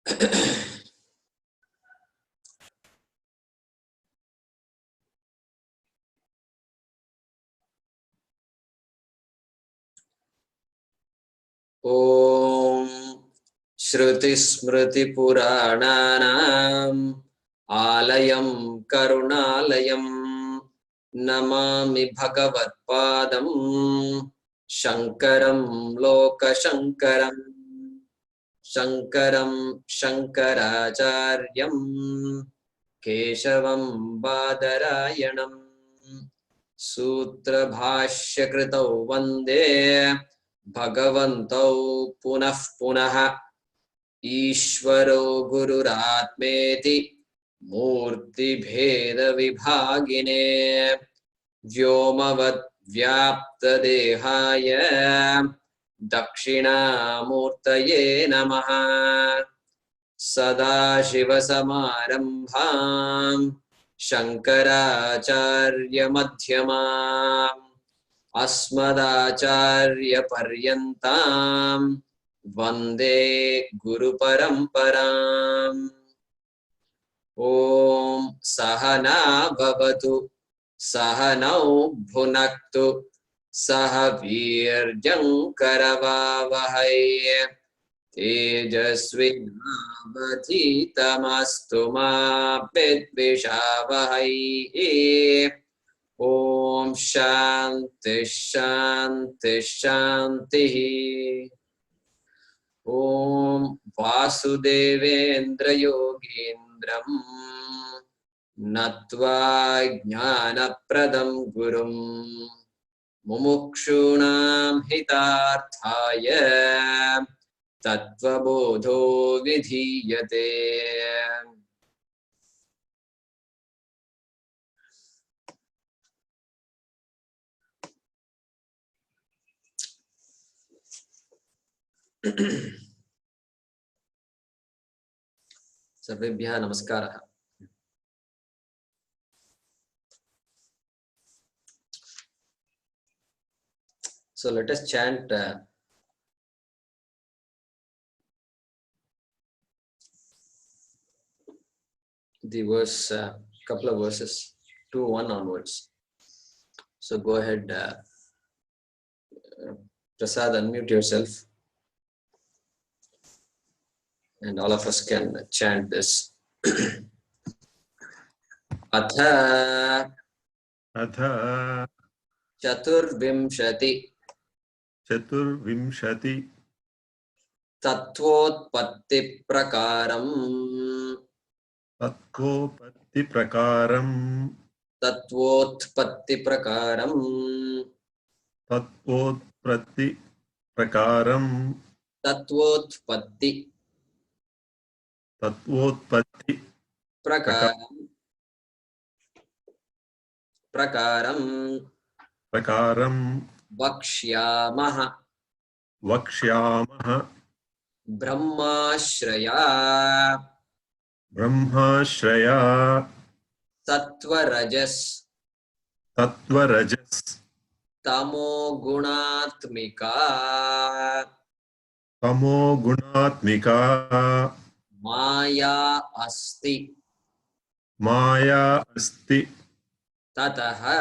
Om Shruti Smriti Purananam Alayam Karunalayam Namami Bhagavatpadam Shankaram Loka Shankaram Shankaram Shankaracharyam Keshavam Badarayanam Sutra Bhashya Kritau Vande Bhagavantau Punah Punah Ishvaro Gururatmeti Murti Bheda Vibhagine Vyomavat Vyapta Dehaya Dakshina Namaha Sadashiva Samarambham Shankaracharya Madhyamam Asmadacharya Paryantam Vande Guru Paramparam. Om Sahana Bhavatu Sahanau Bhunaktu Sahavirjam Karavavahai Tejasvinavadhitamastu ma vidvishavahai. Om Shanti Shanti Shanti. Om Vasudevendra Yogindram Natva Jnana Pradam Gurum Mumukshunam Hitarthaya Tattvabodho Vidhiyate. Sarvebhyah namaskaraha. So let us chant the verse, couple of verses, 2-1 onwards. So go ahead, Prasad, unmute yourself, and all of us can chant this. Atha Chaturvimshati Tattvopatti Prakaram Tattvotpatti Prakaram Vakshyamaha Brahmashraya Sattva-rajas Tamo-gunatmika Maya asti Tataha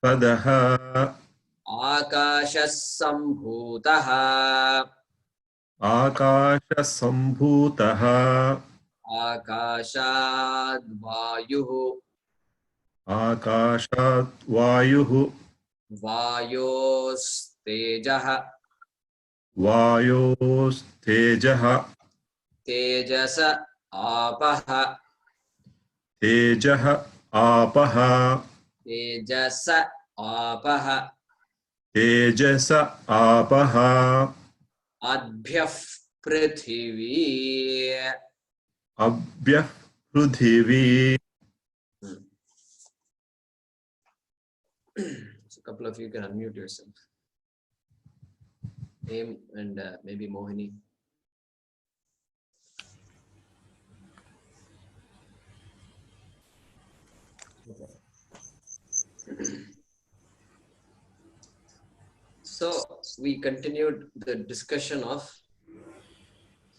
Akashasambhutaha Akashad-vayuhu Vayos-tejaha Tejasa-apaha Tejasa-apaha Adbhyah-prithivi So a couple of you can unmute yourself. Aim and maybe Mohini. So we continued the discussion of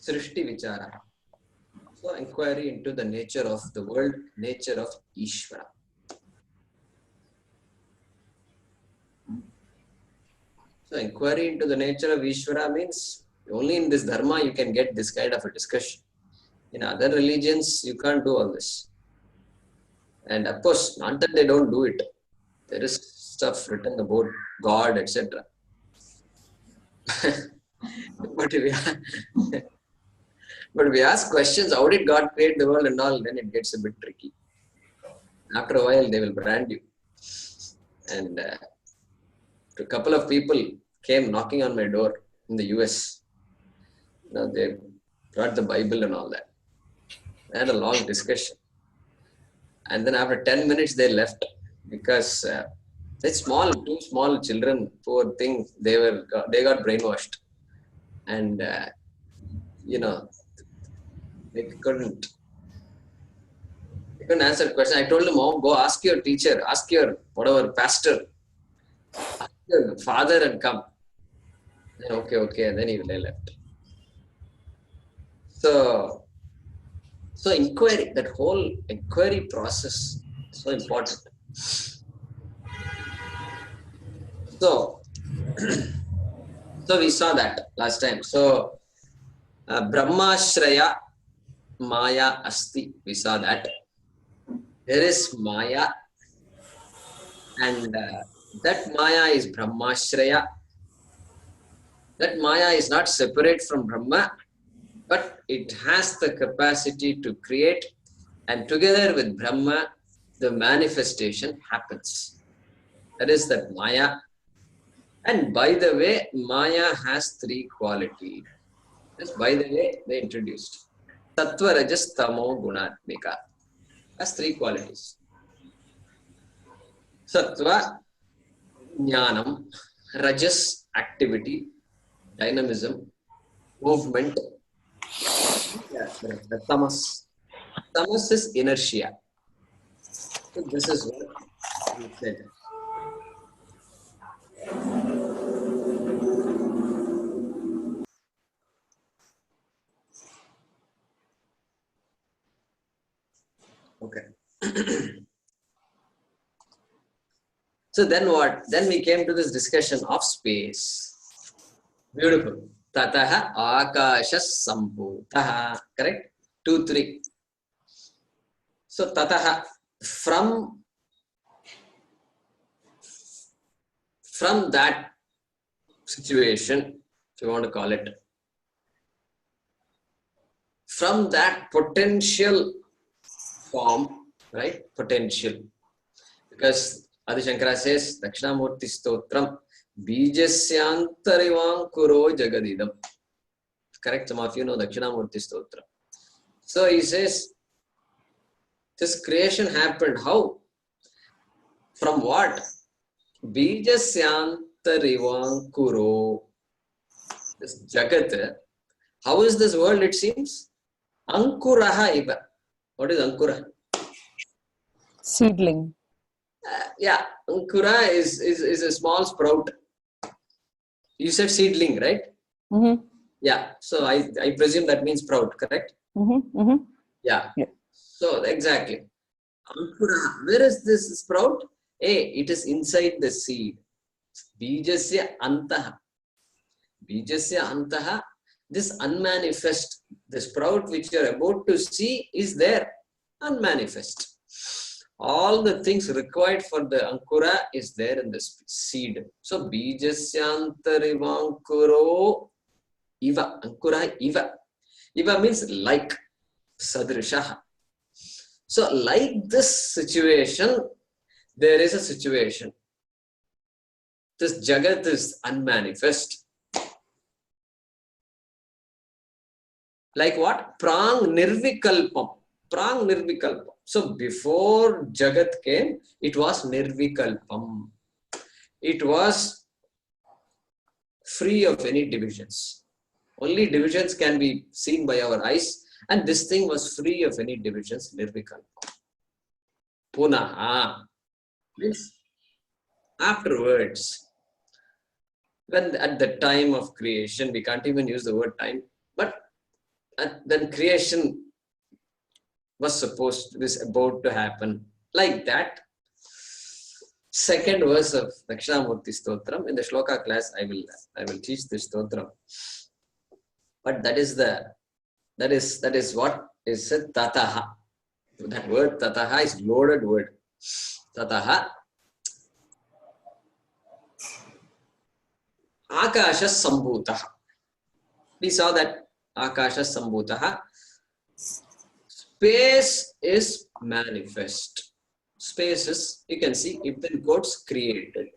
Srishti Vichara. So inquiry into the nature of the world, nature of Ishvara. So inquiry into the nature of Ishvara means only in this dharma you can get this kind of a discussion. In other religions, you can't do all this. And of course, not that they don't do it. There is stuff written about God, etc. but we ask questions, how did God create the world and all, then it gets a bit tricky. After a while, they will brand you. And a couple of people came knocking on my door in the US. Now they brought the Bible and all that. I had a long discussion. And then after 10 minutes, they left because two small children, poor thing, they got brainwashed. And, they couldn't answer the question. I told them, oh, go ask your teacher, ask your whatever pastor, ask your father and come. Then, okay. And then they left. So inquiry, that whole inquiry process is so important. So we saw that last time. So Brahmashraya Maya Asti, we saw that. There is Maya, and that Maya is Brahmashraya. That Maya is not separate from Brahma, but it has the capacity to create, and together with Brahma, the manifestation happens. That is that Maya. And by the way, Maya has three qualities. Just by the way, they introduced. Tattva, Rajas, Tamo, Gunatmika. Has three qualities. Sattva, Jnanam, Rajas, activity, dynamism, movement. The Tamas. Tamas is inertia. So this is what we said. Okay. So then what? Then we came to this discussion of space. Beautiful. Tataha akashas sambhutaha. Correct? 2, 3. So tataha, from that situation, if you want to call it, from that potential form, right? Potential. Because Adi Shankara says, Dakshinamurti Stotram, Bijasyantarivang Jagadidam. Correct? Some of you know Dakshinamurti Stotram. So he says, this creation happened. How? From what? Bijasyantarivang This Jagat. How is this world, it seems? Ankuraha iva. What is Ankura? Seedling. Ankura is a small sprout. You said seedling, right? Mm-hmm. Yeah. So I presume that means sprout, correct? Mm-hmm. Mm-hmm. Yeah. So exactly. Ankura. Where is this sprout? It is inside the seed. Bijasya antaha. Bijasya antaha. This unmanifest, the sprout which you are about to see is there, unmanifest. All the things required for the ankura is there in the seed. So bijasyantarivangkuro iva, ankura iva. Iva means like, sadrishaha. So like this situation, there is a situation. This jagat is unmanifest. Like what? Prang nirvikalpam. Prang nirvikalpam. So before Jagat came, it was nirvikalpam. It was free of any divisions. Only divisions can be seen by our eyes, and this thing was free of any divisions, nirvikalpam. Punaha means afterwards. When at the time of creation, we can't even use the word time, but then creation was about to happen. Like that. Second verse of Dakshinamurti Stotram. In the Shloka class, I will teach this Stotram. But that is what is said Tataha. That word Tataha is loaded word. Tataha Akasha Sambhutaha. We saw that Akasha Sambhutaha. Space is manifest. Space is, you can see, if the quotes created.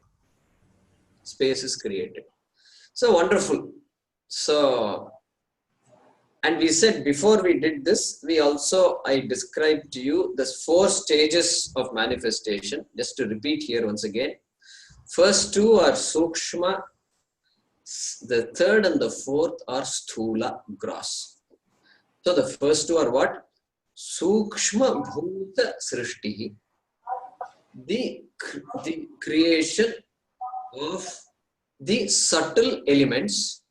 Space is created. So wonderful. So, and we said before we did this, I described to you the 4 stages of manifestation. Just to repeat here once again. First 2 are Sukshma. The third and the fourth are Sthula, gross. So the first 2 are what? Sukshma Bhuta Srishti. The creation of the subtle elements.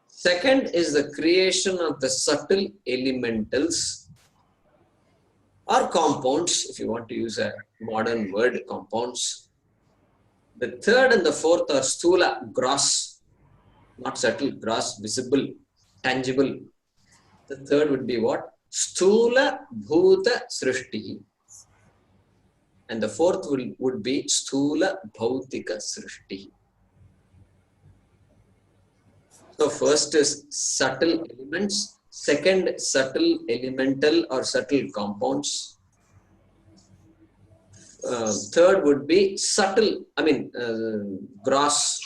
Second is the creation of the subtle elementals or compounds, if you want to use a modern word, compounds. The third and the fourth are Sthula, gross, not subtle, gross, visible, tangible. The third would be what? Sthula Bhuta Srishti. And the fourth would be Sthula Bhautika Srishti. So first is subtle elements, second subtle elemental or subtle compounds. Third would be subtle, gross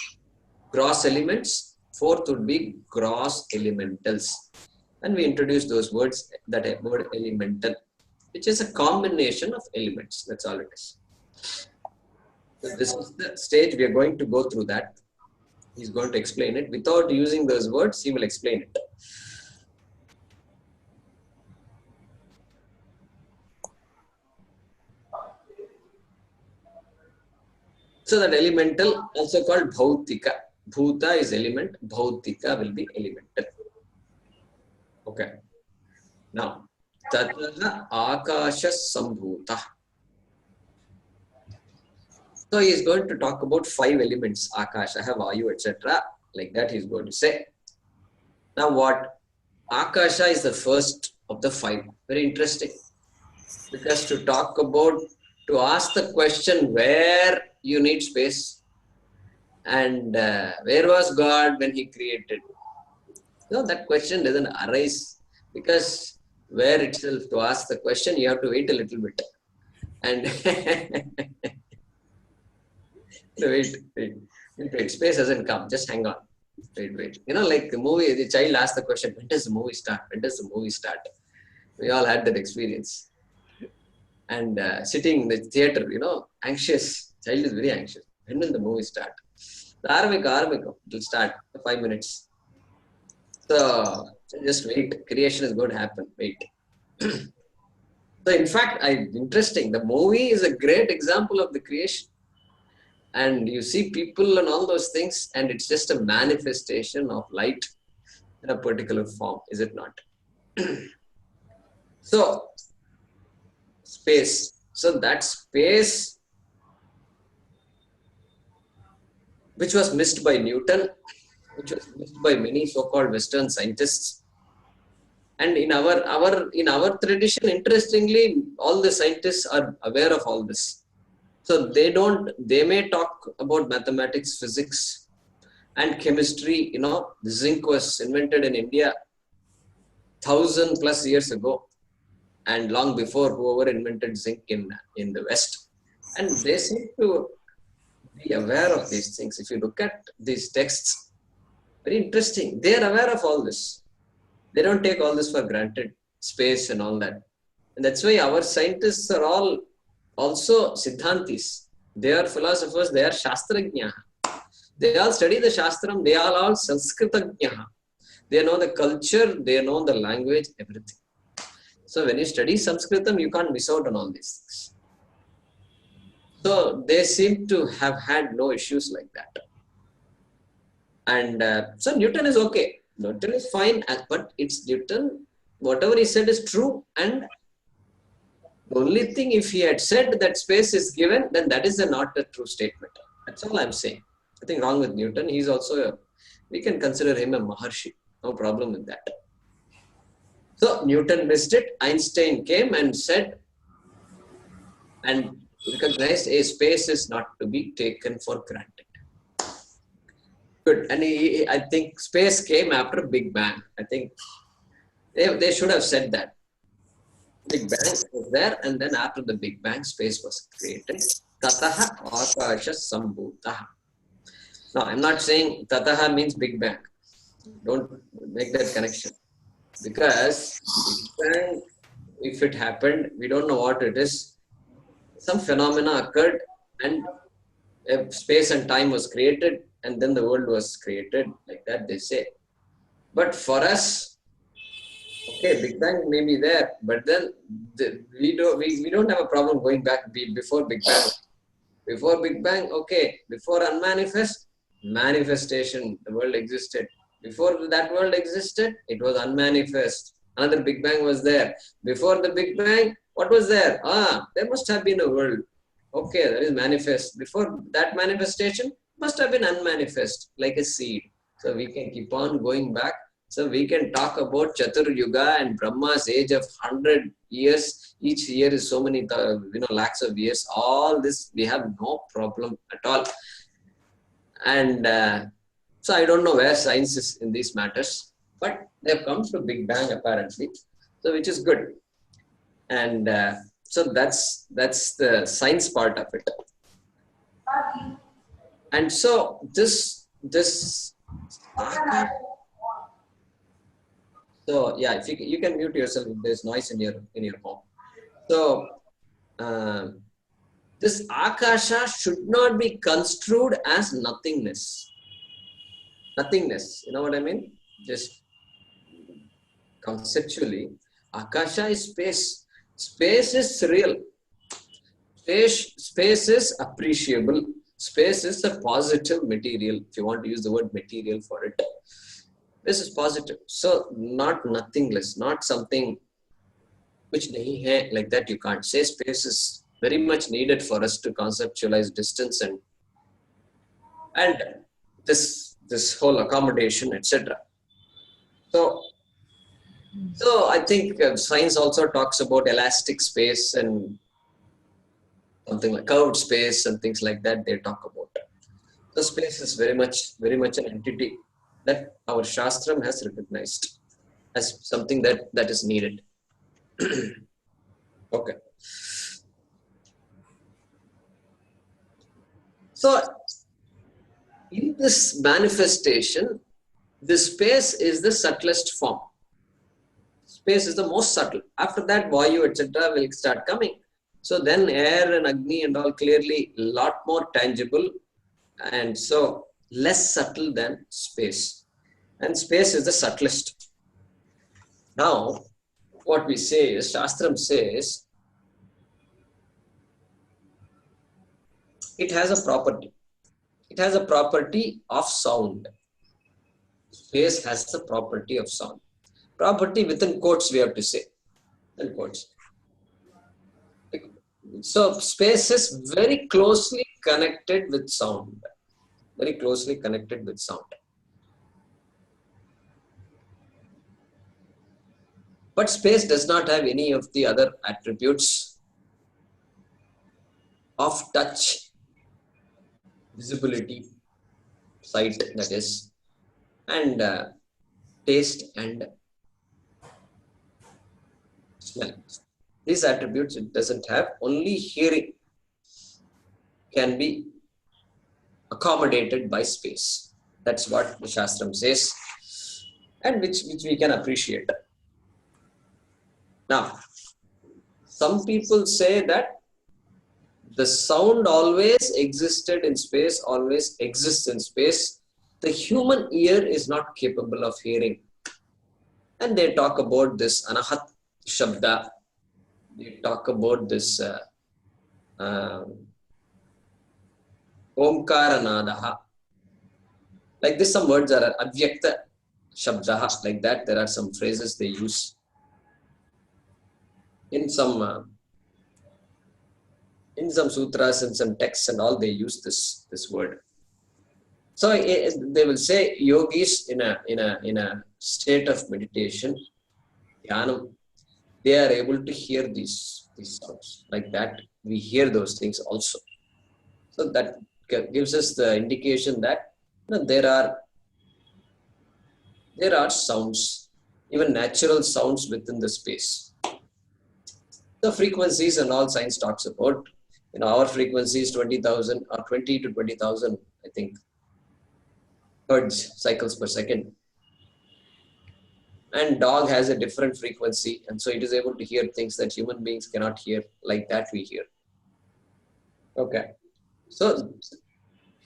elements. Fourth would be gross elementals. And we introduced those words, that word elemental, which is a combination of elements. That's all it is. So this is the stage we are going to go through that. He's going to explain it. Without using those words, he will explain it. So that elemental, also called Bhautika. Bhuta is element, Bhautika will be elemental. Okay. Now, Tataha Akasha Sambhuta. So he is going to talk about 5 elements, Akasha, Vayu, etc. Like that he is going to say. Now what? Akasha is the first of the 5. Very interesting. Because to ask the question where you need space and where was God when he created? No, that question doesn't arise because where itself to ask the question, you have to wait a little bit. And wait. Space hasn't come. Just hang on. Wait. Like the movie, the child asked the question, when does the movie start? When does the movie start? We all had that experience. And sitting in the theater, anxious. Child is very anxious. When will the movie start? It will start 5 minutes. So just wait. Creation is going to happen. Wait. So in fact, interesting. The movie is a great example of the creation. And you see people and all those things, and it's just a manifestation of light in a particular form, is it not? So, space. So that space, which was missed by Newton, which was missed by many so-called Western scientists. And in our tradition, interestingly, all the scientists are aware of all this. So they may talk about mathematics, physics, and chemistry. The zinc was invented in India 1,000+ years ago, and long before whoever invented zinc in the West. And they seem to be aware of these things. If you look at these texts, very interesting. They are aware of all this. They don't take all this for granted, space and all that. And that's why our scientists are all also Siddhantis. They are philosophers, they are Shastrajnaha. They all study the Shastram, they are all Sanskritagnaha. They know the culture, they know the language, everything. So when you study Sanskritam, you can't miss out on all these things. So they seem to have had no issues like that. And so Newton is okay. Newton is fine, but it's Newton, whatever he said is true. And the only thing, if he had said that space is given, then that is not a true statement. That's all I'm saying. Nothing wrong with Newton. He's also, we can consider him a Maharshi. No problem with that. So Newton missed it. Einstein came and said, and recognized a space is not to be taken for granted. Good. And I think space came after Big Bang. I think they should have said that. Big Bang was there, and then after the Big Bang, space was created. Tataha akasha sambhutaha. Now, I'm not saying Tataha means Big Bang. Don't make that connection. Because Big Bang, if it happened, we don't know what it is. Some phenomena occurred, and space and time was created, and then the world was created, like that they say. But for us, okay, Big Bang may be there, but then we don't have a problem going back before Big Bang. Before Big Bang, okay, before unmanifest, manifestation, the world existed. Before that world existed, it was unmanifest. Another Big Bang was there. Before the Big Bang, what was there? There must have been a world. Okay, that is manifest. Before that manifestation, must have been unmanifest, like a seed. So we can keep on going back. So we can talk about Chatur Yuga and Brahma's age of 100 years. Each year is so many, lakhs of years. All this, we have no problem at all. And so I don't know where science is in these matters, but they have come to Big Bang apparently, so which is good. And so that's the science part of it. And so this so yeah, if you can mute yourself if there's noise in your home. So this akasha should not be construed as nothingness. Nothingness, you know what I mean? Just conceptually, akasha is space. Space is real. Space is appreciable. Space is a positive material, if you want to use the word material for it. This is positive. So not nothingness, not something which nahi hai, like that you can't say. Space is very much needed for us to conceptualize distance and this whole accommodation, etc. So I think science also talks about elastic space and something like curved space and things like that they talk about. So space is very much an entity that our Shastram has recognized as something that is needed. Okay. So in this manifestation, the space is the subtlest form. Space is the most subtle. After that, Vayu, etc. will start coming. So then air and Agni and all clearly a lot more tangible and so less subtle than space. And space is the subtlest. Now, what we say is, Shastram says, it has a property. It has a property of sound. Space has the property of sound. Property within quotes we have to say. In quotes. So space is very closely connected with sound. Very closely connected with sound. But space does not have any of the other attributes of touch, visibility, sight, that is, and taste and smell. These attributes it doesn't have. Only hearing can be accommodated by space. That's what the Shastram says, and which we can appreciate. Now, some people say that the sound always existed in space, always exists in space. The human ear is not capable of hearing. And they talk about this anahat shabda. They talk about this omkaranadaha. Like this, some words are avyakta. shabdaha, like that. There are some phrases they use in some sutras and some texts and all. They use this word. So they will say yogis in a state of meditation, dhyanam, they are able to hear these sounds like that. We hear those things also. So that gives us the indication that there are sounds, even natural sounds within the space. The frequencies and all science talks about, our frequency is 20,000 or 20 to 20,000, I think, hertz cycles per second. And dog has a different frequency, and so it is able to hear things that human beings cannot hear, like that we hear. Okay. So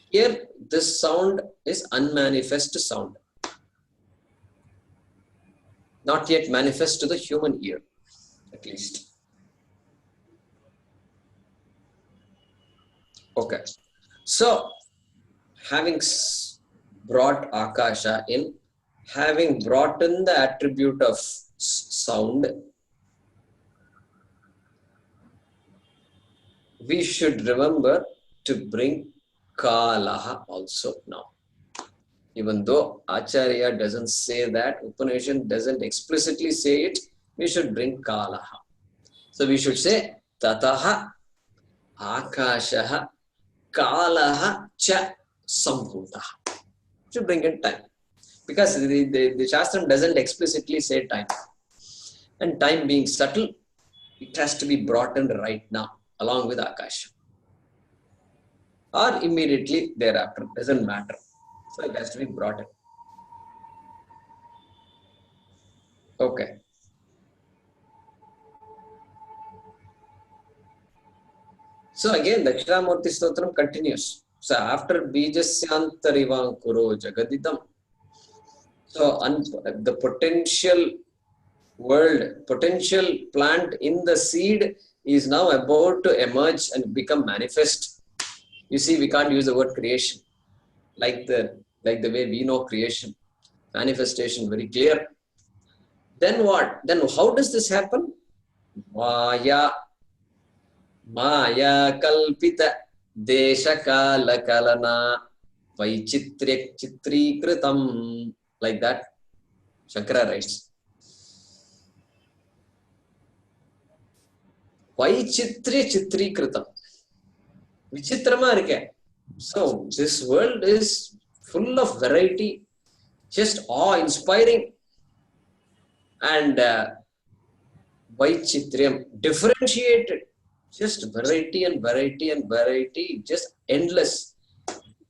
here, this sound is unmanifest sound, not yet manifest to the human ear, at least. Okay. So, having brought Akasha in, having brought in the attribute of sound, we should remember to bring Kalaha also now. Even though Acharya doesn't say that, Upanishad doesn't explicitly say it, we should bring Kalaha. So we should say Tataha Akashaha Kalaha Cha Sambhutaha. Should bring in time. Because the Shastram doesn't explicitly say time. And time being subtle, it has to be brought in right now, along with Akasha. Or immediately thereafter, doesn't matter. So it has to be brought in. Okay. So again, Dakshinamurti Stotram continues. So after Bijasyantarivam Kuro Jagaditam, so the potential world, potential plant in the seed is now about to emerge and become manifest. You see, we can't use the word creation like the way we know creation. Manifestation, very clear. Then what? Then how does this happen? Maya kalpita desha kala kalana vaichitrya chitrikritam, like that Shankara writes. Vaichitrya chitrikritam. Vichitrama irukke. So this world is full of variety, just awe-inspiring, and Vaichitriam, differentiated, just variety and variety and variety, just endless.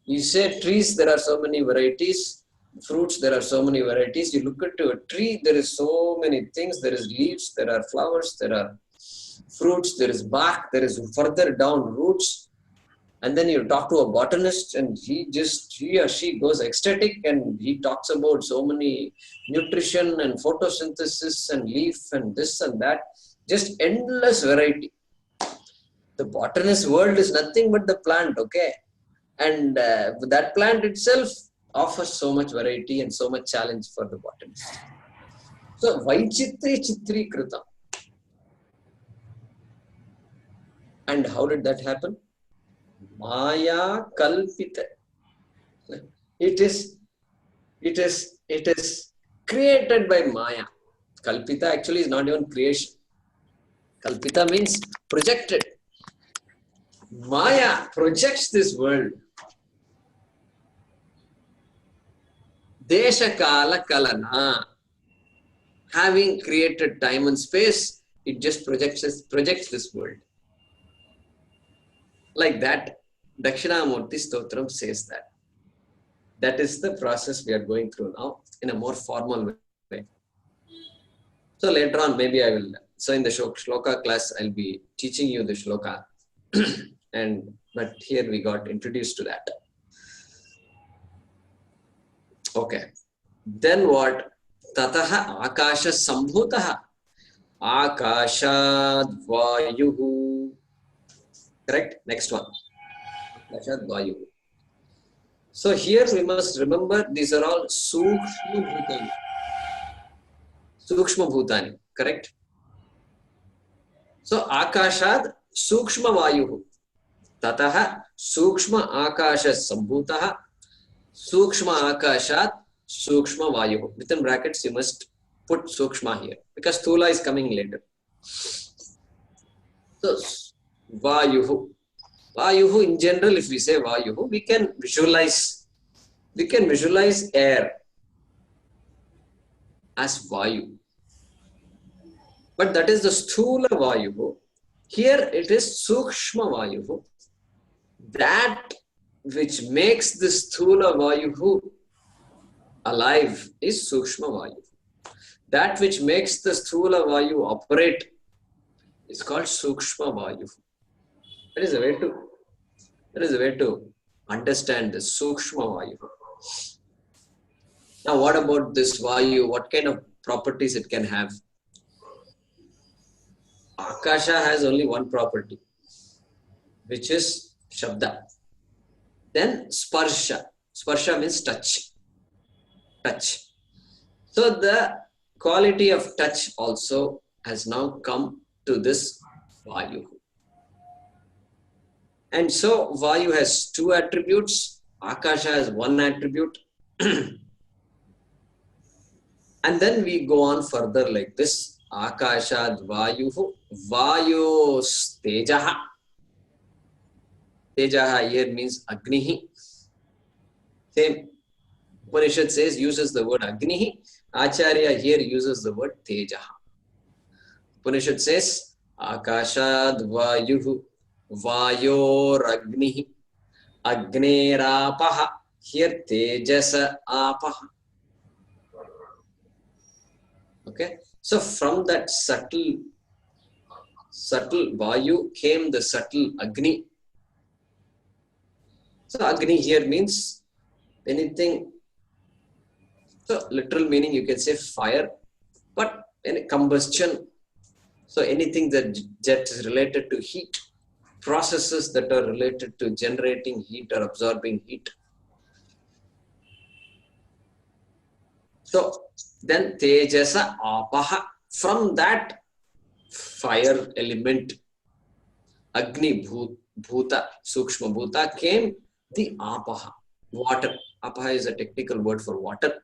You say trees, there are so many varieties. Fruits, there are so many varieties. You look at a tree, there is so many things. There is leaves, there are flowers, there are fruits, there is bark, there is further down roots. And then you talk to a botanist and he or she goes ecstatic and he talks about so many nutrition and photosynthesis and leaf and this and that. Just endless variety. The botanist world is nothing but the plant, okay? And that plant itself offers so much variety and so much challenge for the botanist. So, Vaichitri Chitri Kritam. And how did that happen? Maya Kalpita. It is created by Maya. Kalpita actually is not even creation. Kalpita means projected. Maya projects this world. Desha Kala Kalana. Having created time and space, it just projects this world. Like that, Dakshinamurti Stotram says that. That is the process we are going through now in a more formal way. So later on, maybe I will. So in the shloka class, I'll be teaching you the shloka. But here we got introduced to that. Okay. Then what? Tataha Akasha Sambhutaha. Akashad Vayuhu. Correct? Next one. Akashad Vayuhu. So here we must remember these are all Sukshma Bhutani. Sukshma Bhutani, correct? So Akashad Sukshma Vayuhu. Tataha Sukshma Akasha Sambhutaha Sukshma Akashat Sukshma Vayuhu. Within brackets you must put Sukshma here because Thula is coming later. So Vayuhu. Vayuhu in general, if we say Vayuhu, we can visualize air as Vayu. But that is the Sthula Vayuhu. Here it is Sukshma Vayuhu. That which makes the Sthula Vayuhu alive is Sukshma Vayu. That which makes the Sthula Vayu operate is called Sukshma Vayu. That is a way to understand the Sukshma Vayu. Now what about this Vayu? What kind of properties it can have? Akasha has only one property, which is Shabda. Then Sparsha. Sparsha means touch. Touch. So the quality of touch also has now come to this Vayu. And so Vayu has two attributes. Akasha has one attribute. And then we go on further like this. Akashad Vayuhu Vayos Tejaha. Tejaha here means Agnihi. Same. Upanishad uses the word Agnihi. Acharya here uses the word Tejaha. Upanishad says Akashad Vayuhu Vayor Agnihi Agnerapaha. Here Tejasa Apaha. Okay. So from that subtle Vayu came the subtle Agni. So Agni here means anything. So literal meaning you can say fire, but any combustion. So anything that is related to heat, processes that are related to generating heat or absorbing heat. So then Tejasa Apaha. From that fire element, Agni Bhuta, Sukshma Bhuta, came the Apaha, water. Apaha is a technical word for water.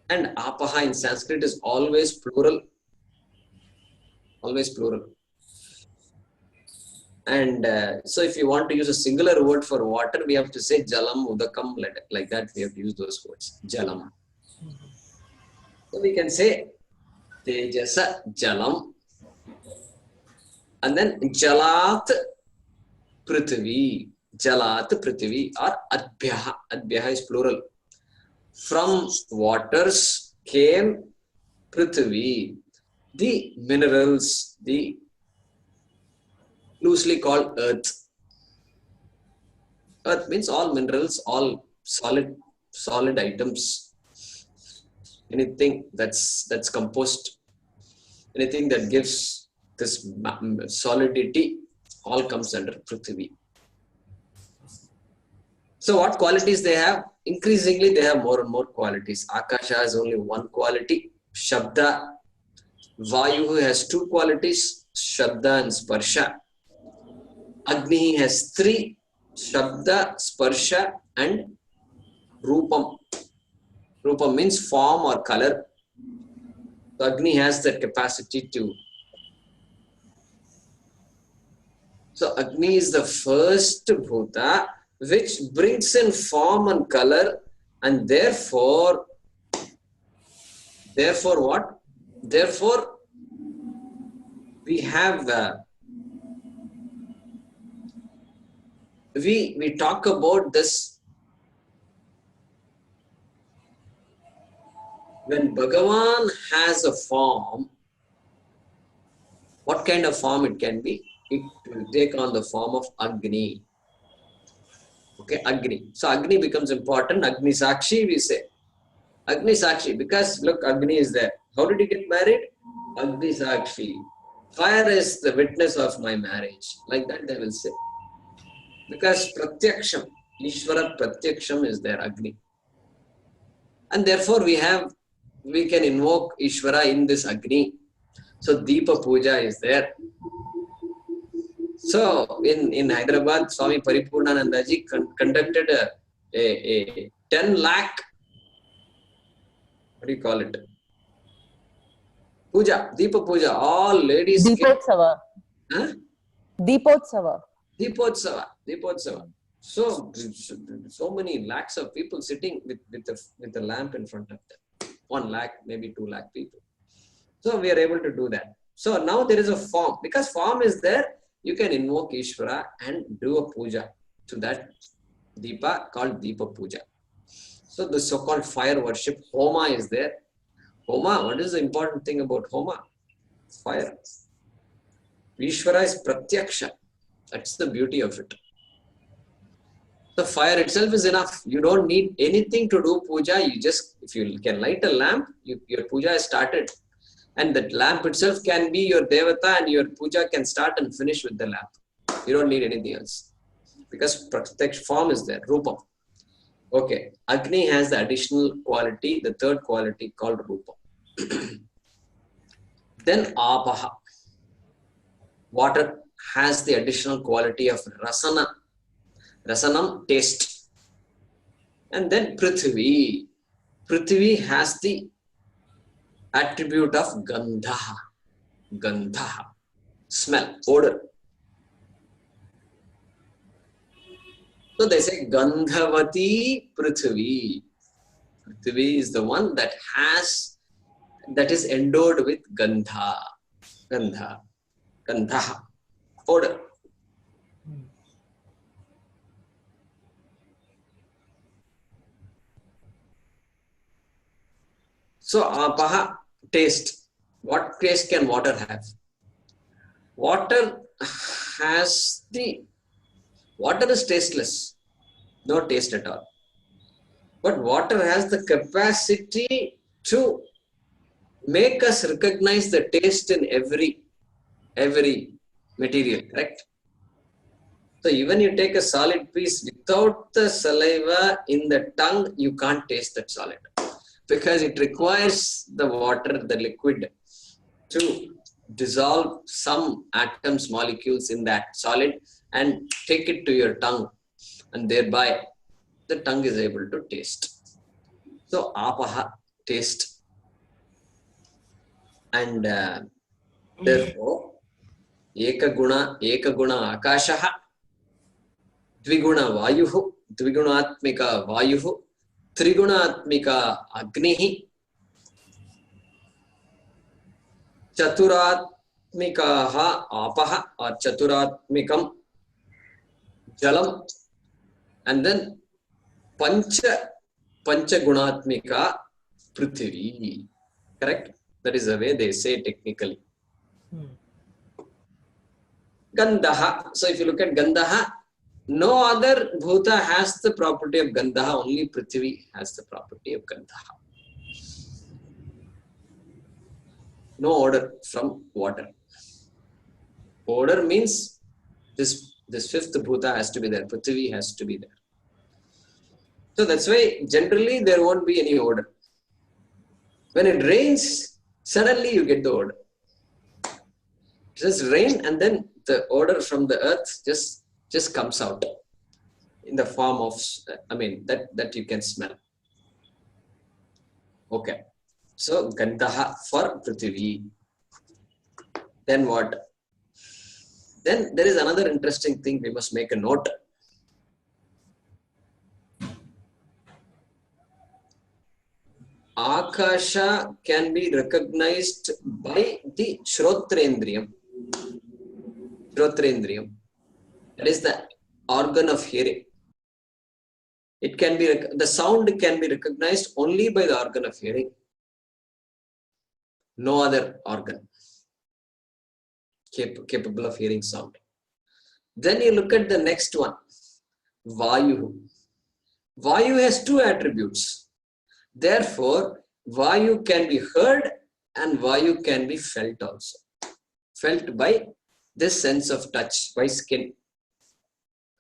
And Apaha in Sanskrit is always plural. Always plural. And so if you want to use a singular word for water, we have to say Jalam, Udakam, like that we have to use those words. Jalam. So we can say Tejasa Jalam. And then Jalat Prithvi. Jalat Prithvi or Adbhyaha. Adbhyaha is plural. From waters came Prithvi. The minerals, the loosely called earth. Earth means all minerals, all solid items. Anything that's composed, anything that gives this solidity, all comes under Prithvi. So what qualities they have? Increasingly, they have more and more qualities. Akasha has only one quality. Shabda. Vayu has two qualities. Shabda and Sparsha. Agni has three. Shabda, Sparsha and Rupam. Rupam means form or color. So Agni has that capacity to. So Agni is the first Bhuta which brings in form and color, and therefore what? Therefore we have we talk about this when Bhagavan has a form. What kind of form it can be? It will take on the form of Agni. Okay, Agni. So Agni becomes important. Agni Sakshi, we say. Agni Sakshi, because look, Agni is there. How did he get married? Agni Sakshi. Fire is the witness of my marriage. Like that they will say. Because Pratyaksham, Ishvara Pratyaksham is there, Agni. And therefore we can invoke Ishvara in this Agni. So Deepa Puja is there. So in Hyderabad, Swami Paripurnanandaji conducted a 10 lakh, what do you call it? Puja, Deepa Puja, all ladies. Deepotsava. Huh? Deepotsava. Deepotsava. So many lakhs of people sitting with a lamp in front of them. 1 lakh, maybe 2 lakh people. So we are able to do that. So now there is a form. Because form is there, you can invoke Ishvara and do a puja to that Deepa called Deepa Puja. So the so-called fire worship, Homa is there. Homa, what is the important thing about Homa? Fire. Ishvara is Pratyaksha. That's the beauty of it. The fire itself is enough. You don't need anything to do puja. You just, if you can light a lamp, your puja is started. And that lamp itself can be your devata, and your puja can start and finish with the lamp. You don't need anything else. Because Pratyaksh form is there, Rupam. Okay, Agni has the additional quality, the third quality called Rupam. Then Apaha. Water has the additional quality of Rasana. Rasanam, taste. And then Prithvi. Prithvi has the attribute of Gandha. Gandha. Smell, odor. So they say Gandhavati Prithvi. Prithvi is the one that is endowed with Gandha. Gandha. Gandha. Odor. So, Apaha, taste. What taste can water have? Water is tasteless. No taste at all. But water has the capacity to make us recognize the taste in every material, correct? So even you take a solid piece without the saliva in the tongue, you can't taste that solid. Because it requires the water, the liquid, to dissolve some atoms, molecules in that solid and take it to your tongue. And thereby, the tongue is able to taste. So, Apaha, taste. And therefore, Ekaguna Akashaha, Dviguna Vayuhu, Dvigunatmika Vayuhu, Trigunatmika Agnihi, Chaturatmikaha Apaha or Chaturatmikam Jalam, and then Panchagunatmika Prithvi. Correct? That is the way they say technically. Gandha. So if you look at Gandha, no other bhuta has the property of Gandha, only Prithvi has the property of Gandha. No odor from water. Odor means this fifth bhuta has to be there, Prithvi has to be there. So that's why generally there won't be any odor. When it rains, suddenly you get the odor. Just rain and then the odor from the earth just comes out in the form of, that you can smell. Okay. So, Gandha for Prithvi. Then what? Then there is another interesting thing we must make a note. Akasha can be recognized by the Shrotrendriyam. Shrotrendriyam. That is the organ of hearing. It can be, the sound can be recognized only by the organ of hearing. No other organ capable of hearing sound. Then you look at the next one, Vayu. Vayu has two attributes. Therefore, Vayu can be heard and Vayu can be felt also. Felt by this sense of touch, by skin.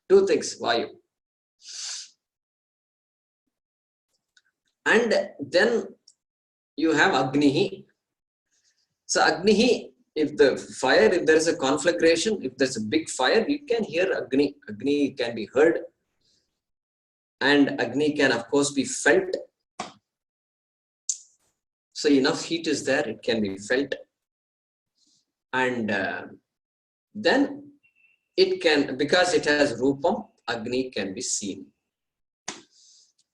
Two things, Vayu. And then you have Agnihi. So Agnihi, if the fire, if there is a conflagration, if there's a big fire, you can hear Agni. Agni can be heard. And Agni can, of course, be felt. So enough heat is there, it can be felt. And then it can, because it has Rupam, Agni can be seen.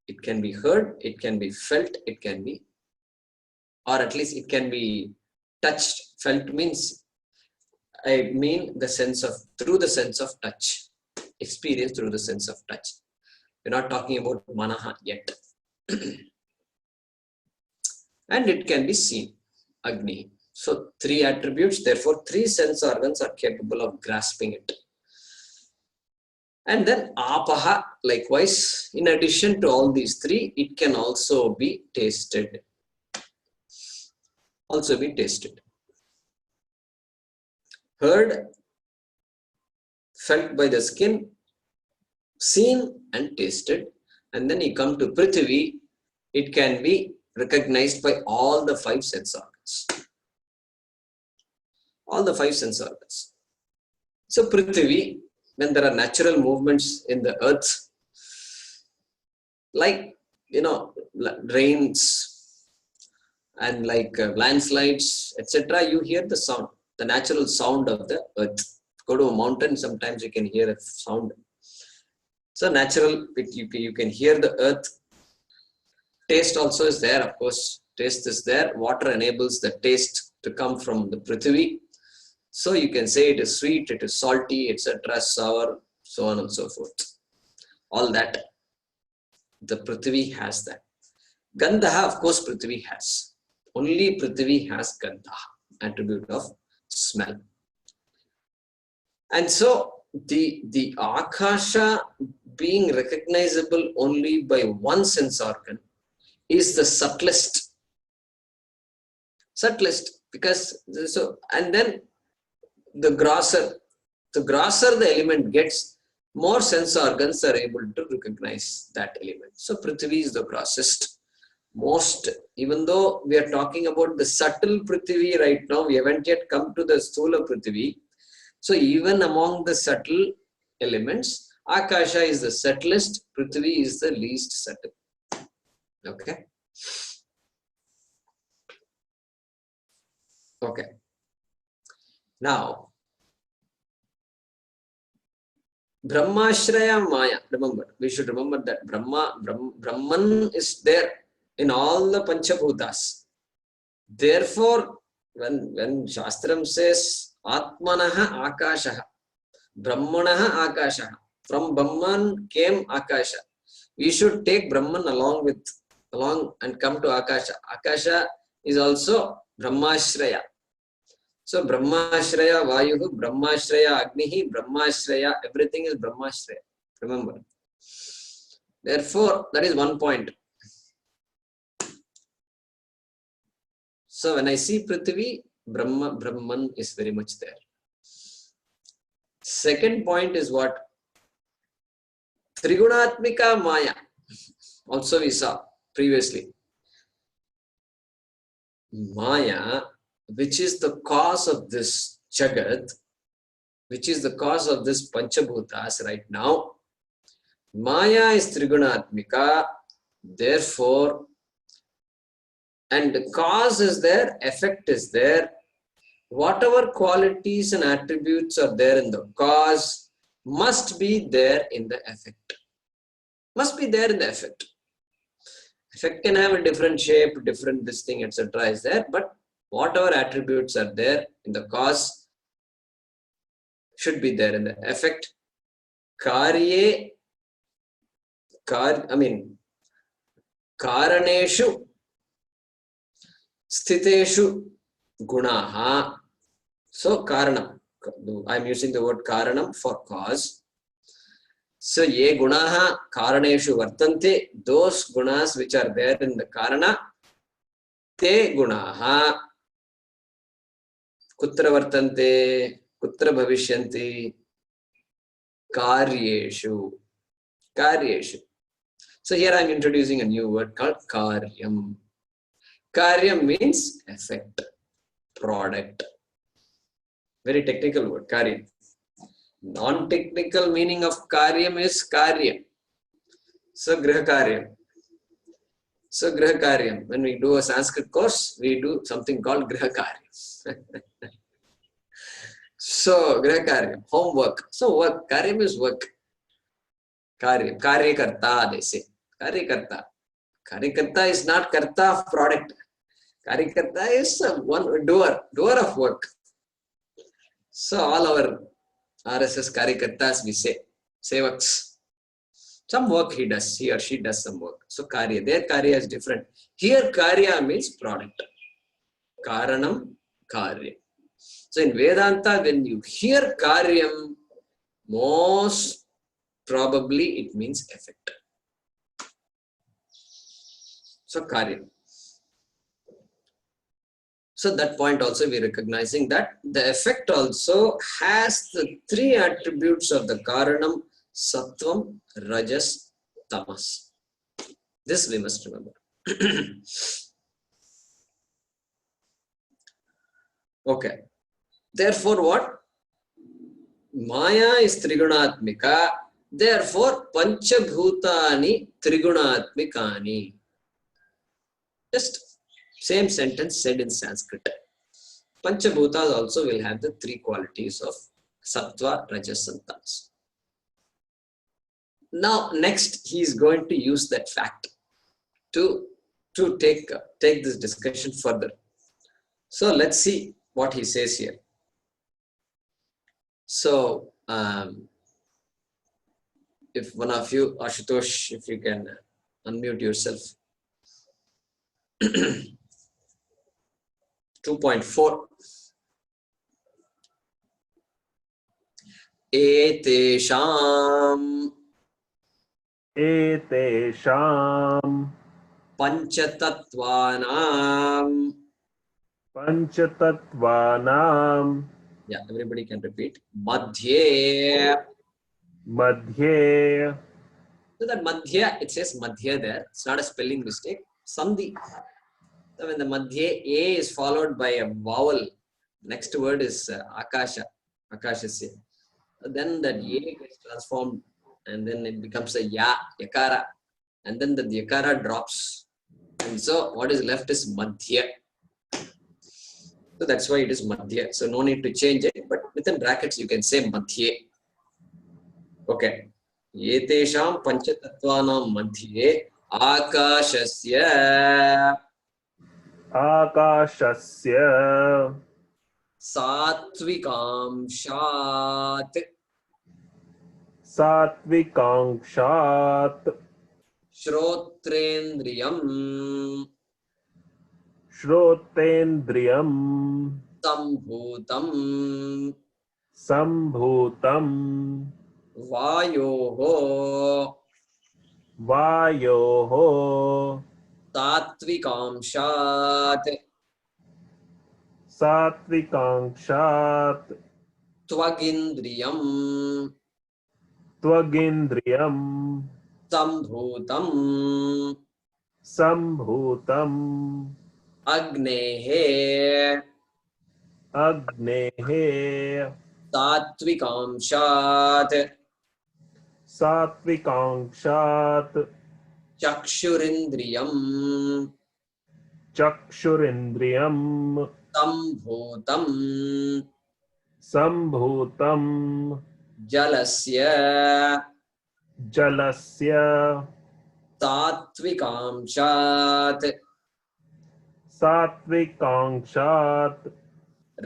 It can be heard, it can be felt, it can be, or at least it can be touched. Felt means, I mean the sense of, through the sense of touch. Experience through the sense of touch. We're not talking about Manaha yet. And it can be seen, Agni. So 3 attributes, therefore 3 sense organs are capable of grasping it. And then Apaha, likewise, in addition to all these 3, it can also be tasted. Also be tasted. Heard, felt by the skin, seen and tasted. And then you come to Prithvi, it can be recognized by all the 5 sense organs. All the 5 sense organs. So Prithvi, when there are natural movements in the earth, like, rains and like landslides, etc., you hear the sound, the natural sound of the earth. Go to a mountain, sometimes you can hear a sound. So natural, you can hear the earth. Taste also is there, of course. Taste is there. Water enables the taste to come from the Prithvi. So you can say it is sweet, it is salty, etc., sour, so on and so forth. All that, the Prithvi has that. Gandha, of course, Prithvi has. Only Prithvi has Gandha, attribute of smell. And so the Akasha being recognizable only by one sense organ is the subtlest. Subtlest, because so, and then the grosser the element gets, more sense organs are able to recognize that element. So Prithvi is the grossest. Most, even though we are talking about the subtle Prithvi right now, we haven't yet come to the Sthula Prithvi. So even among the subtle elements, Akasha is the subtlest, Prithvi is the least subtle. Okay. Okay. Now, Brahmashraya Maya. Remember, we should remember that Brahman is there in all the Panchabhutas. Therefore, when Shastram says Atmanaha Akashaha, Brahmanaha Akashaha, from Brahman came Akasha, we should take Brahman along and come to Akasha. Akasha is also Brahmashraya. So Brahmashraya Vayuhu, Brahmashraya Agnihi, Brahmashraya, everything is Brahmashraya. Remember. Therefore, that is one point. So when I see Prithvi, Brahman is very much there. Second point is what? Trigunatmika Maya. Also we saw previously. Maya, which is the cause of this Jagat, which is the cause of this Panchabhutas right now. Maya is Trigunatmika, therefore, and the cause is there, effect is there. Whatever qualities and attributes are there in the cause must be there in the effect. Must be there in the effect. Effect can have a different shape, different this thing, etc. is there, but whatever attributes are there in the cause should be there in the effect. Karaneshu Sthiteshu Gunaha. So Karanam. I am using the word Karanam for cause. So ye Gunaha Karaneshu Vartante, those gunas which are there in the Karana, te Gunaha Kutra Vartante, Kutra Bhavishyanti, karyeshu. Karyeshu. So here I am introducing a new word called karyam. Karyam means effect, product. Very technical word, karyam. Non-technical meaning of karyam is karyam. So grihakaryam. So grihakaryam. When we do a Sanskrit course, we do something called grihakaryam. So grihakaryam, homework. So work. Karyam is work. Karyam. Karyakarta, they say. Karyakarta. Karyakarta is not karta of product. Karyakarta is one doer of work. So all our RSS Karyakartas we say, sevaks. Some work he does, he or she does some work. So karya, their karya is different. Here karya means product. Karanam, karya. So in Vedanta, when you hear karyam, most probably it means effect. So karya. So that point also we are recognizing that the effect also has the three attributes of the karanam, sattvam, rajas, tamas. This we must remember. Okay. Therefore what? Maya is trigunatmika. Therefore panchabhutani trigunatmikani. Just same sentence said in Sanskrit. Panchabhutas also will have the three qualities of sattva, rajas, and tamas. Now, next, he is going to use that fact to take this discussion further. So, let's see what he says here. So, if one of you, Ashutosh, if you can unmute yourself. 2.4. Etesham Panchatattvanam. Yeah, everybody can repeat. Madhye. So that madhya, it says madhya there. It's not a spelling mistake. Sandhi. So when the madhya A is followed by a vowel, next word is akasha. Akashasya. Then that A gets transformed and then it becomes a ya, yakara. And then the yakara drops. And so what is left is madhya. So that's why it is madhya. So no need to change it, but within brackets you can say madhya. Okay. Etesham panchatattvanam madhye akashasya satvikamshat shrotrendriyam sambhutam vayoho tatvikamshat tvagindriyam sambhutam agnehe tatvikamshat chakshurindriyam sambhutam jalasya tatvikamshat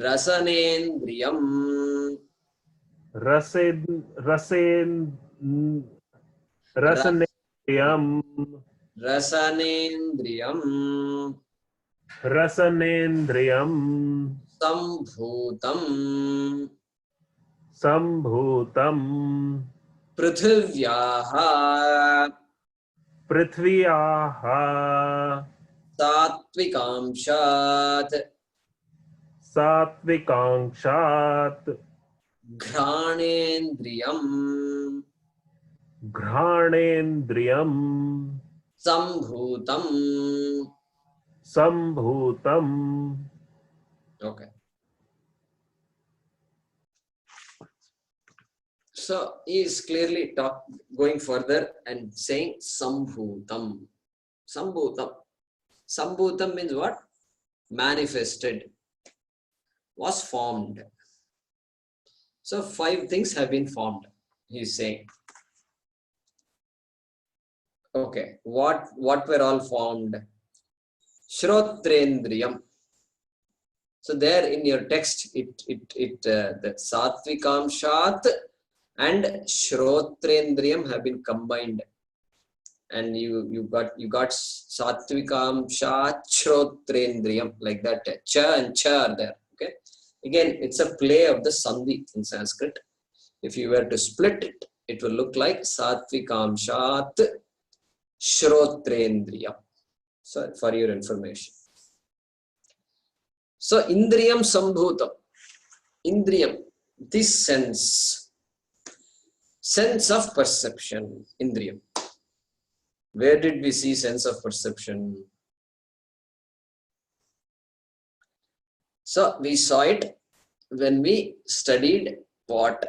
rasanendriyam rasanendriyam sambhutam prithivyaha tatvikamshat Granendriyam Granendriyam Sambhutam. Sambhutam. Okay. So he is clearly going further and saying Sambhutam. Sambhutam. Sambhutam means what? Manifested, was formed. So 5 things have been formed, he is saying. Okay, what were all formed? Shrotrendriyam. So there in your text, the Satvikamshat and Shrotrendriyam have been combined, and you got Satvikamshat Shrotrendriyam, like that. Cha and cha are there. Okay, again it's a play of the sandhi in Sanskrit. If you were to split it, it will look like Satvikamshat Shrotrendriyam. So for your information. So Indriyam Sambhutam. Indriyam, this sense of perception, Indriyam. Where did we see sense of perception? So we saw it when we studied what?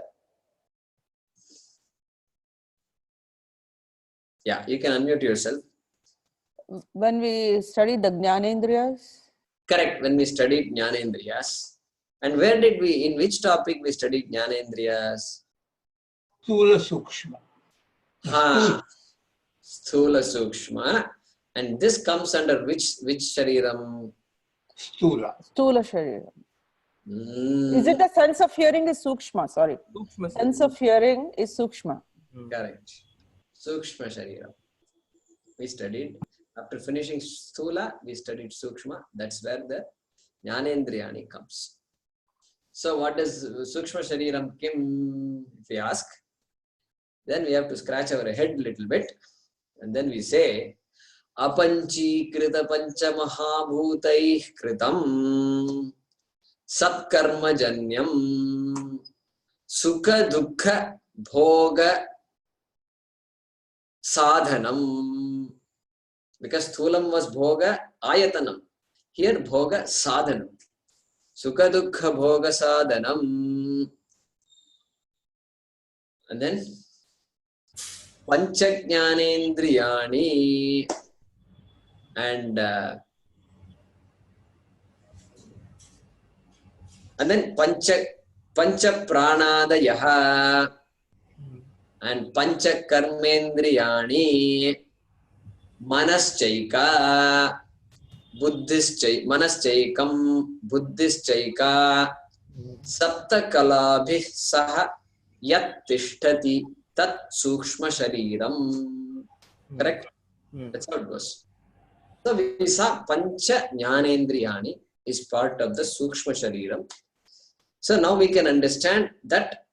Yeah, you can unmute yourself. When we studied the Jnanendriyas? Correct, when we studied Jnanendriyas. And where did we, in which topic we studied Jnanendriyas? Sthula Sukshma. Sthula Sukshma. And this comes under which Shariram? Sthula. Stula Sharira. Is it the sense of hearing is Sukshma? Sorry. Sense of hearing is Sukshma. Correct. Sukshma Shariram. We studied. After finishing Sthula, we studied Sukshma. That's where the Jnanendriyani comes. So what does Sukshma Shariram Kim, if we ask? Then we have to scratch our head a little bit. And then we say, Apanchikrita Pancha Mahabhutaih Kritam Satkarma Janyam Sukha Dukha Bhoga Sadhanam. Because Thulam was Bhoga Ayatanam. Here Bhoga Sadhanam. Sukha Dukha Bhoga Sadhanam. And then Panchajnanendriyani and then Pancha Pranadayaha and Pancha Karmendriyani Manaschaika Manaschaikam Buddhischaika Saptakalabhih Saha Yat Tishtati Tat Sukshma Shariram. Correct? That's how it goes. So we saw Pancha Jnanendriyani is part of the Sukshma Shariram. So now we can understand that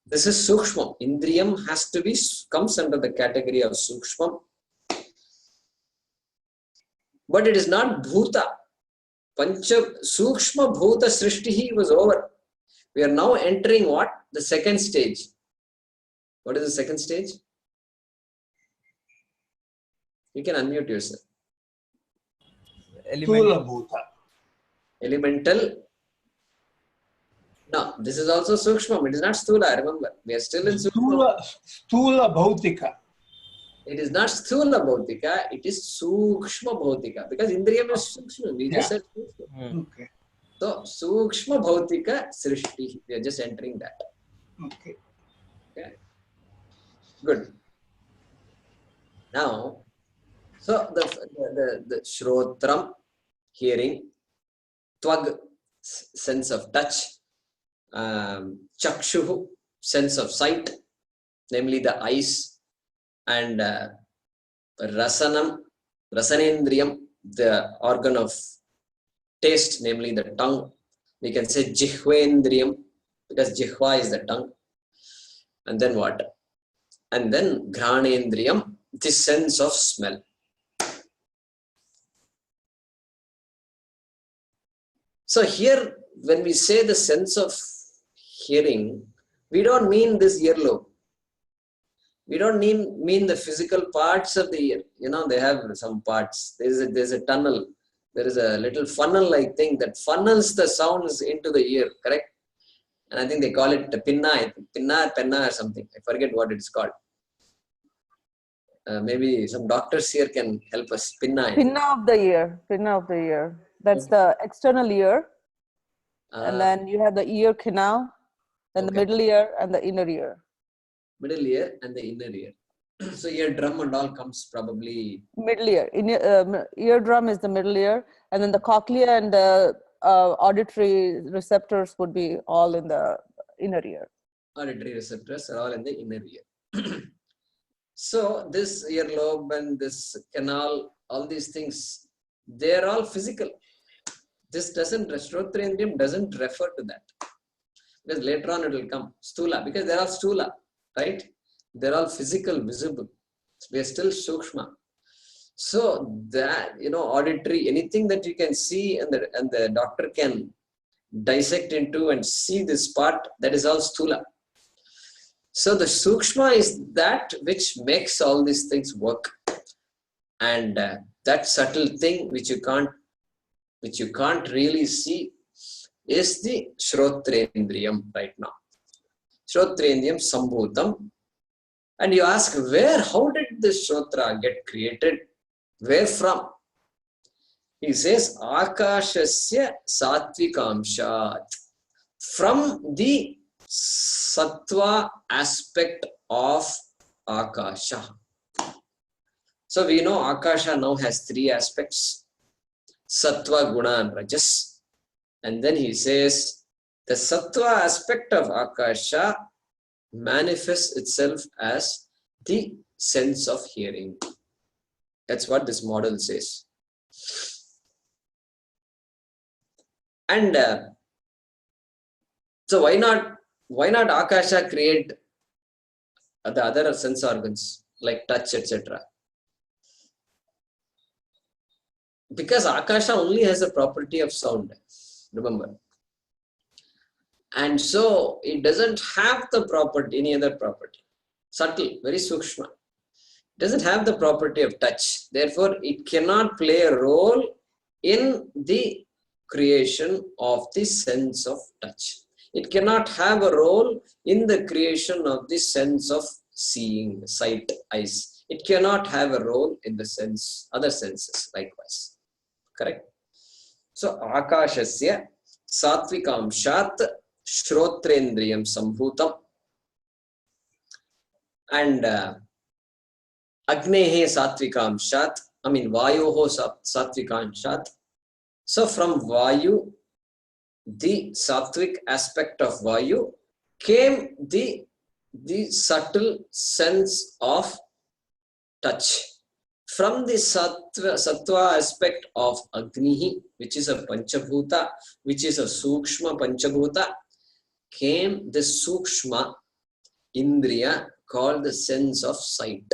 this is Sukshma. Indriyam comes under the category of Sukshma. But it is not Bhuta. Sukshma Bhuta Srishtihi was over. We are now entering what? The second stage. What is the second stage? You can unmute yourself. Sthula Bhuta. Elemental. No, this is also Sukshma. It is not Sthula, remember. We are still in Sukshma. Sthula Bhautika. It is not Sthula Bhautika, it is Sukshma Bhautika. Because Indriyam is Sukshma. We just said Sukshma. Okay. So, Sukshma Bhautika Srishti. We are just entering that. Okay. Good. Now, so the Shrotram, hearing, Tvag, sense of touch, Chakshuhu, sense of sight, namely the eyes, and Rasanendriyam, the organ of taste, namely the tongue. We can say Jihvendriyam, because Jihva is the tongue. And then what? And then Granendriyam, the sense of smell. So here, when we say the sense of hearing, we don't mean this earlobe. We don't mean the physical parts of the ear. You know, they have some parts. There's a tunnel. There is a little funnel-like thing that funnels the sounds into the ear, correct? And I think they call it pinna or penna or something. I forget what it's called. Maybe some doctors here can help us. Pinna. Pinna of the ear. Pinna of the ear. That's the external ear. And then you have the ear canal, then the middle ear and the inner ear. Middle ear and the inner ear. So eardrum and all comes probably... Middle ear. Eardrum is the middle ear. And then the cochlea and the auditory receptors would be all in the inner ear. Auditory receptors are all in the inner ear. So this earlobe and this canal, all these things, they are all physical. This doesn't, Shrotrendriyam doesn't refer to that. Because later on it will come, stula, because they're all stula, right? They're all physical, visible. We are still sukshma. So that, you know, auditory, anything that you can see and the doctor can dissect into and see this part, that is all stula. So the sukshma is that which makes all these things work. And that subtle thing which you can't really see is the Shrotrendriyam right now. Shrotrendriyam Sambhutam. And you ask, how did this Shrotra get created? Where from? He says, Akashasya Satvikamshat. From the Sattva aspect of Akasha. So we know Akasha now has three aspects. Sattva, Guna and Rajas. And then he says, the Sattva aspect of Akasha manifests itself as the sense of hearing. That's what this model says. And so why not Akasha create the other sense organs like touch, etc.? Because Akasha only has a property of sound, remember. And so it doesn't have the property, any other property. Subtle, very sukshma. It doesn't have the property of touch. Therefore, it cannot play a role in the creation of the sense of touch. It cannot have a role in the creation of the sense of seeing, sight, eyes. It cannot have a role in the sense, other senses likewise. Correct? So, Akashasya Satvikamshat Shrotrendriyam Sambhutam. And Agnehe Satvikamshat, Vayoho Satvikamshat. So from Vayu, the sattvic aspect of Vayu, came the subtle sense of touch. From the sattva aspect of Agnihi, which is a Panchabhuta, which is a Sukshma Panchabhuta, came the Sukshma Indriya called the sense of sight.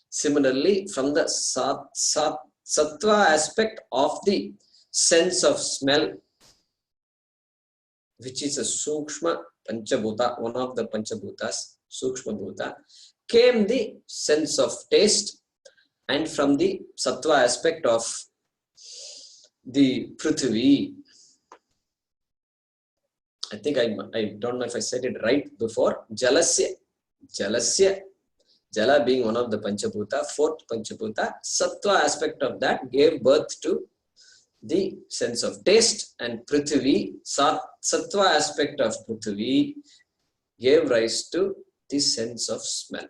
Similarly, from the Sattva aspect of the sense of smell, which is a Sukshma Panchabhuta, one of the Panchabhutas, Sukshma Bhuta, came the sense of taste, and from the Sattva aspect of the Prithvi, I think I don't know if I said it right before, Jalasya, Jala being one of the Panchabhuta, fourth Panchabhuta, Sattva aspect of that gave birth to the sense of taste, and Prithvi, Sattva aspect of Prithvi gave rise to the sense of smell.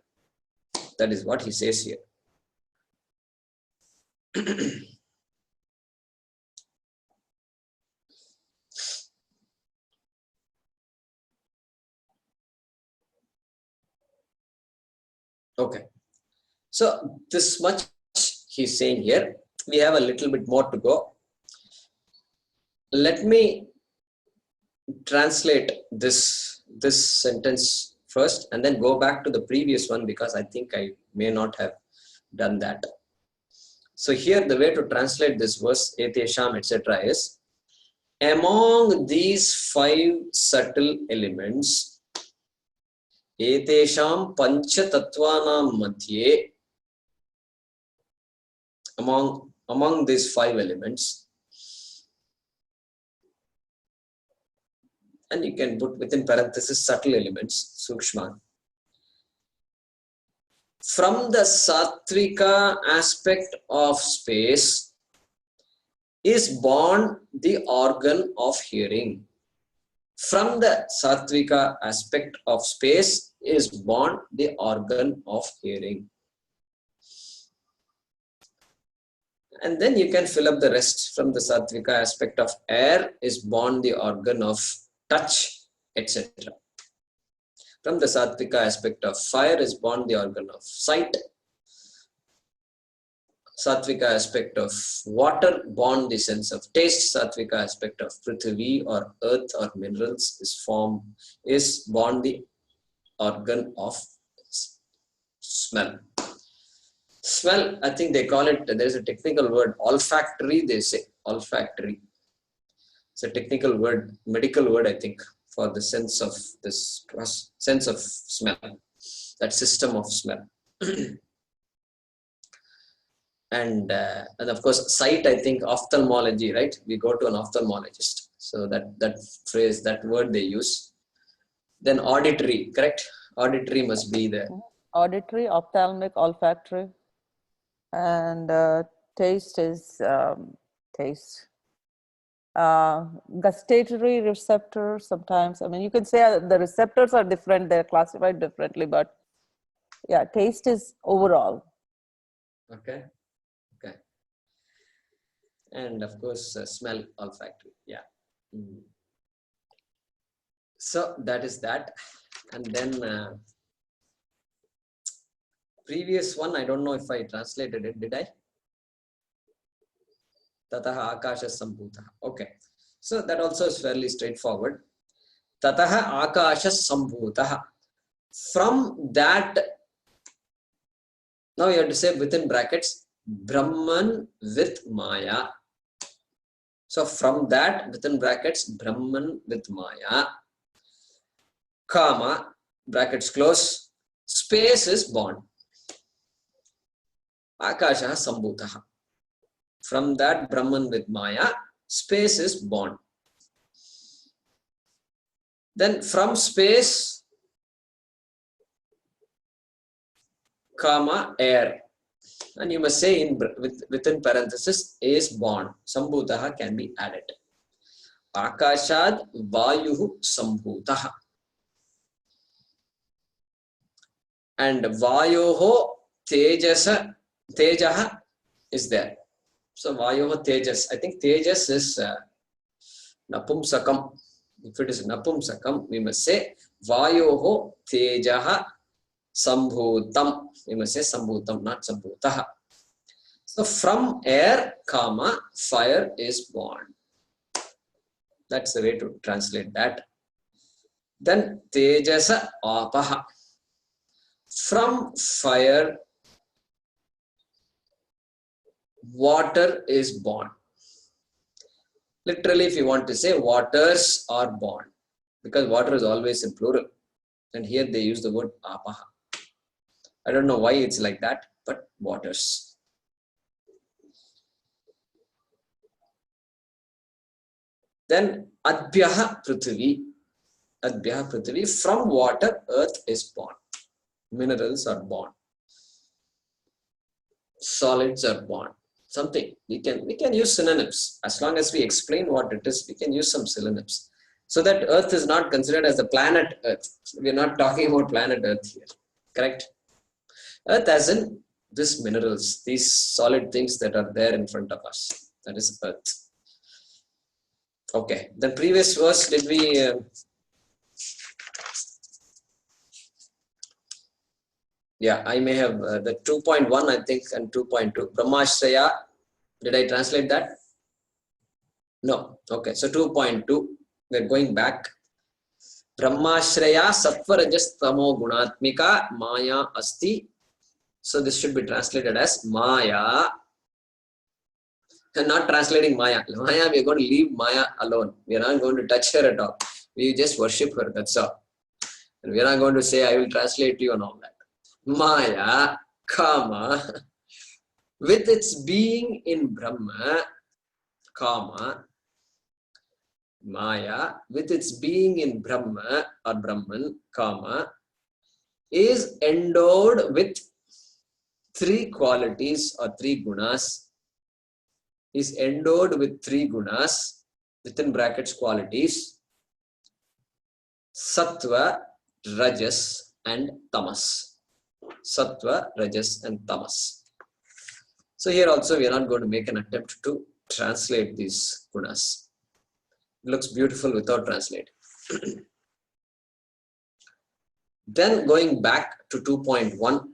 That is what he says here. Okay. So this much he's saying here. We have a little bit more to go. Let me translate this sentence first and then go back to the previous one, because I think I may not have done that. So here the way to translate this verse, etesham, etc. is, among these 5 subtle elements, etesham pancha tattvanam madhye, among these 5 elements, and you can put within parenthesis subtle elements, sukshma. From the sattvika aspect of space is born the organ of hearing. From the sattvika aspect of space is born the organ of hearing. And then you can fill up the rest. From the sattvika aspect of air is born the organ of touch, etc. From the sattvika aspect of fire is born the organ of sight. Sattvika aspect of water born the sense of taste. Sattvika aspect of prithvi or earth or minerals is born the organ of smell. Smell, I think they call it, there's a technical word, olfactory, they say, olfactory. It's a technical word, medical word, I think, for the sense of smell, that system of smell. And of course, sight, I think, ophthalmology, right? We go to an ophthalmologist. So that phrase, that word they use. Then auditory, correct? Auditory must be there. Auditory, ophthalmic, olfactory. And taste is taste. Gustatory receptor sometimes. I mean, you can say the receptors are different, they're classified differently, but yeah, taste is overall. Okay. And of course, smell, olfactory. Yeah. So that is that. And then previous one, I don't know if I translated it. Did I? Tataha akasha sambhutaha. Okay. So that also is fairly straightforward. Tataha akasha sambhutaha. From that, now you have to say within brackets, Brahman with Maya. So from that, within brackets, Brahman with Maya, comma, brackets close, space is born. Akasha sambhutaha. From that Brahman with Maya, space is born. Then from space, comma, air. And you must say within parenthesis is born. Sambhutaha can be added. Akashad vayuhu sambhutaha. And vayoho tejaha is there. So vayoho tejas. I think tejas is napumsakam. If it is napumsakam, we must say vayoho tejaha sambhutam. We must say sambhutam, not sambhutaha. So from air, comma, fire is born. That's the way to translate that. Then tejasa apaha. From fire, water is born. Literally, if you want to say, waters are born, because water is always in plural. And here they use the word apaha. I don't know why it's like that, but waters. Then adbhyaha prithvi. Adbhyaha prithvi. From water, earth is born. Minerals are born. Solids are born. Something. We can use synonyms. As long as we explain what it is, we can use some synonyms. So that earth is not considered as the planet earth. We are not talking about planet earth here. Correct? Earth as in these minerals, these solid things that are there in front of us. That is earth. Okay. The previous verse, did we... yeah, I may have the 2.1, I think, and 2.2. Brahmashraya, did I translate that? No. Okay, so 2.2, we're going back. Brahmashraya sattva rajas tamo gunatmika maya asti. So this should be translated as Maya not translating Maya. Maya, we are going to leave Maya alone. We are not going to touch her at all. We just worship her, that's all. And we are not going to say, I will translate you and all that. Maya, Kama, with its being in Brahma, Kama, Maya, with its being in Brahma or Brahman, Kama, is endowed with three qualities or three gunas, is endowed with three gunas, within brackets qualities, Sattva, Rajas and Tamas. Sattva, Rajas and Tamas. So here also we are not going to make an attempt to translate these gunas. It looks beautiful without translating. Then going back to 2.1,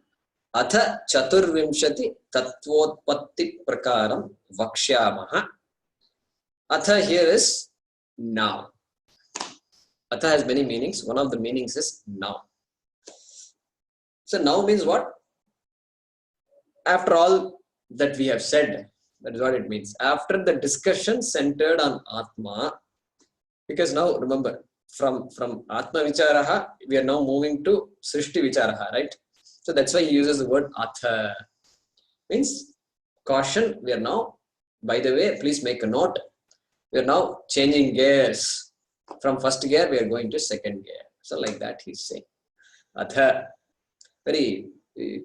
Atha Chaturvimshati Tattvabodha Prakaram Vakshyamaha. Atha here is now. Atha has many meanings. One of the meanings is now. So now means what? After all that we have said, that is what it means. After the discussion centered on Atma, because now remember, from Atma Vicharaha, we are now moving to Srishti Vicharaha, right? So that's why he uses the word Atha. Means caution, we are now, by the way, please make a note, we are now changing gears. From first gear, we are going to second gear. So like that he's saying. Atha. Very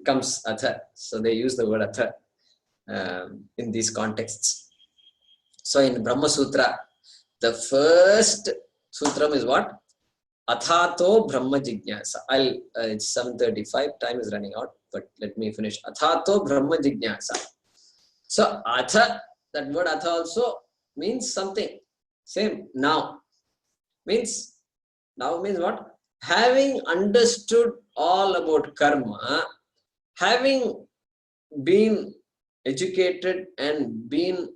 comes Atha. So they use the word Atha in these contexts. So in Brahma Sutra, the first sutram is what? Athato Brahma Jignasa. It's 7:35, time is running out, but let me finish. Athato Brahma Jignasa. So Atha, that word Atha also means something. Same, now. Means, now means what? Having understood all about karma, having been educated and been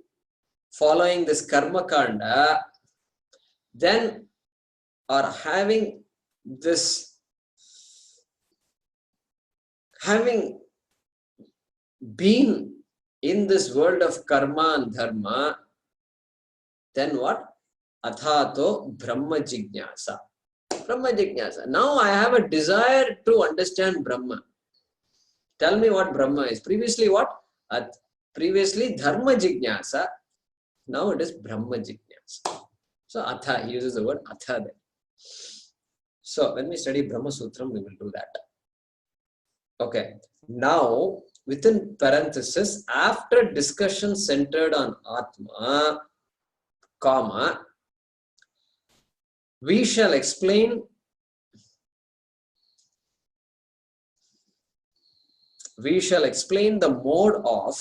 following this karma kanda, then, or having this, having been in this world of karma and dharma, then what? Athato Brahma Jignasa. Brahma Jignasa. Now I have a desire to understand Brahma. Tell me what Brahma is. Previously what? Previously Dharma Jignasa. Now it is Brahma Jignasa. So Atha, he uses the word Atha there. So when we study Brahma Sutram, we will do that. Okay. Now, within parenthesis, after discussion centered on Atma, comma, we shall explain the mode of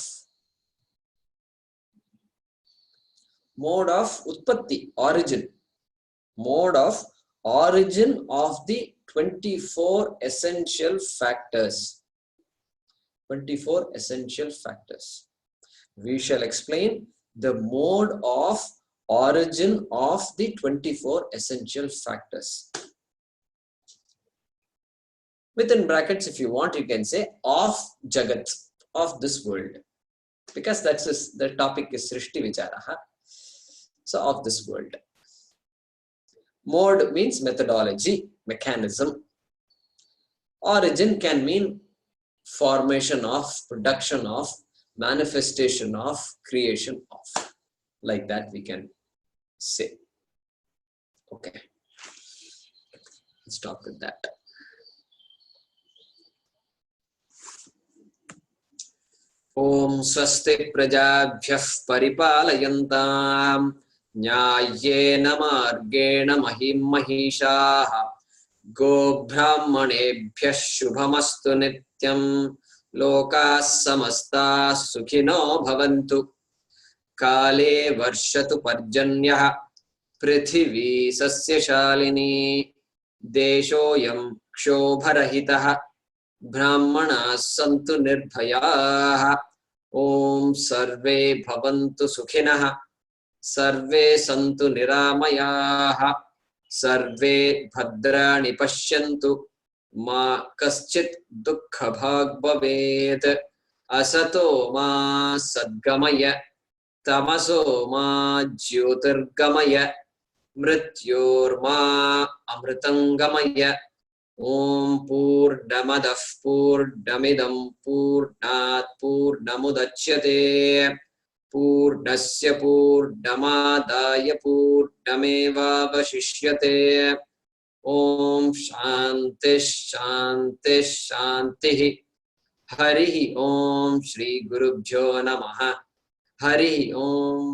utpatti, origin of the 24 essential factors. 24 essential factors. We shall explain the mode of origin of the 24 essential factors. Within brackets, if you want, you can say of Jagat, of this world. Because that's the topic is Srishti Vicharaha. So of this world. Mode means methodology, mechanism. Origin can mean formation of, production of, manifestation of, creation of. Like that we can say. Okay. Let's stop with that. Om Swasti Prajabhyah Paripalayantam Nyayena Margena Mahim Mahishaha Go Brahmanebhyah Shubhamastu Nityam Lokas Samasta Sukhino Bhavantu Kale Varshatu Parjanyah Prithvi Sasyashalini Deshoyam Kshobharahitah Brahmanas Santu Nirbhayah Om Sarve Bhavantu Sukhinah Sarve Santu Niramayah Sarve Bhadrani Pashyantu Ma Kaschit Dukkha Bhag Bhavet Asato Ma Sadgamaya तमसो मा ज्योतिर्गमय मृत्योर्मा अमृतंगमय ओम पूर्णमदः पूर्णमिदं पूर्णात् पूर्णमुदच्यते पूर्णस्य पूर्णमादाय पूर्णमेवावशिष्यते ओम शांति शांति शांति हरि ओम श्री गुरुभ्यो नमः हरि ओम।